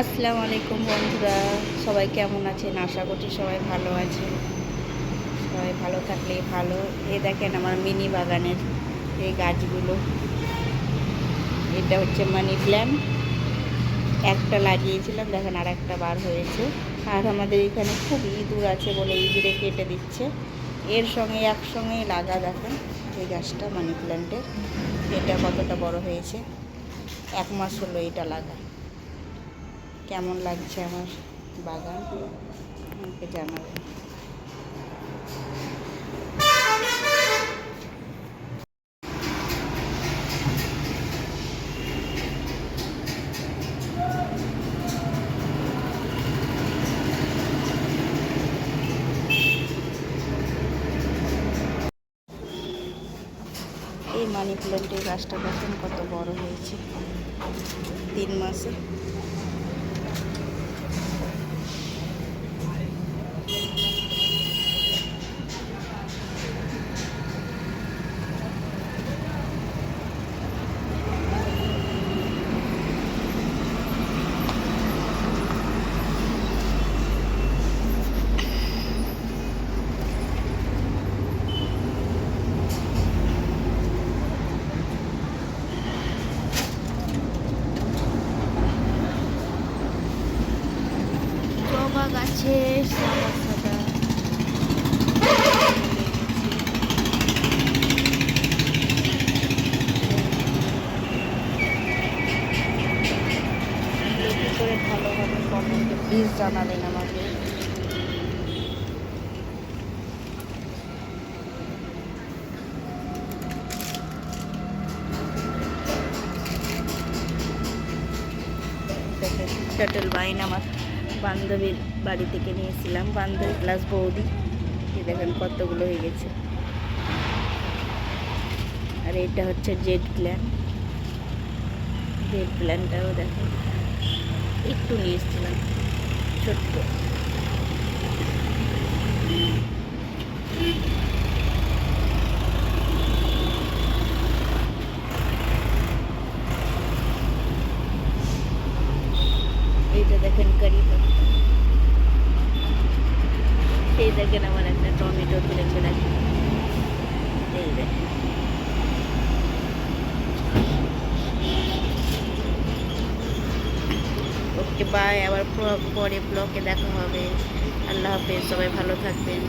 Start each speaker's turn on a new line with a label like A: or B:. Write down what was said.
A: আসসালামু আলাইকুম বন্ধুরা, সবাই কেমন আছেন? আশা করছি সবাই ভালো আছেন। সবাই ভালো থাকলেই ভালো। এই দেখেন আমার মিনি বাগানের এই গাছগুলো। এটা হচ্ছে মানি প্ল্যান্ট। একটা লাগিয়েছিলাম, দেখেন আর একটা বার হয়েছে। আর আমাদের এখানে খুব ইঁদুর আছে বলে ইঁদুরে কেটে দিচ্ছে। এর সঙ্গে একসঙ্গেই লাগা, দেখেন এই গাছটা মানি প্ল্যান্টের। এটা কতটা বড় হয়েছে, 1 মাস হলো এটা লাগা। কেমন লাগছে আমার বাগান আমাকে জানাবেন। এই মানি প্ল্যান্টের গাছটা দেখেন কত বড় হয়েছে 3 মাসে। জবা গাছে সাদা সাদা কি করে ভালো হবে কমেন্টে প্লিজ জানাবেন আমাকে। দেখেন টার্টল বাইন আমার বান্ধবীর বাড়ি থেকে নিয়েছিলাম, বান্ধবী প্লাস বৌদি। দেখেন কতগুলো হয়ে গেছে। আর এটা হচ্ছে জেড প্ল্যান্টটাও দেখেন একটু নিয়ে এসেছিলাম ছোট্ট। এইটা দেখেন কারি পাতা। এই দেখেন আমার একটা টমেটো তুলেছে, দেখেন এই দেখেন। ওকে বাই, আবার পরে ব্লগে দেখা হবে। আল্লাহ হাফেজ, সবাই ভালো থাকবেন।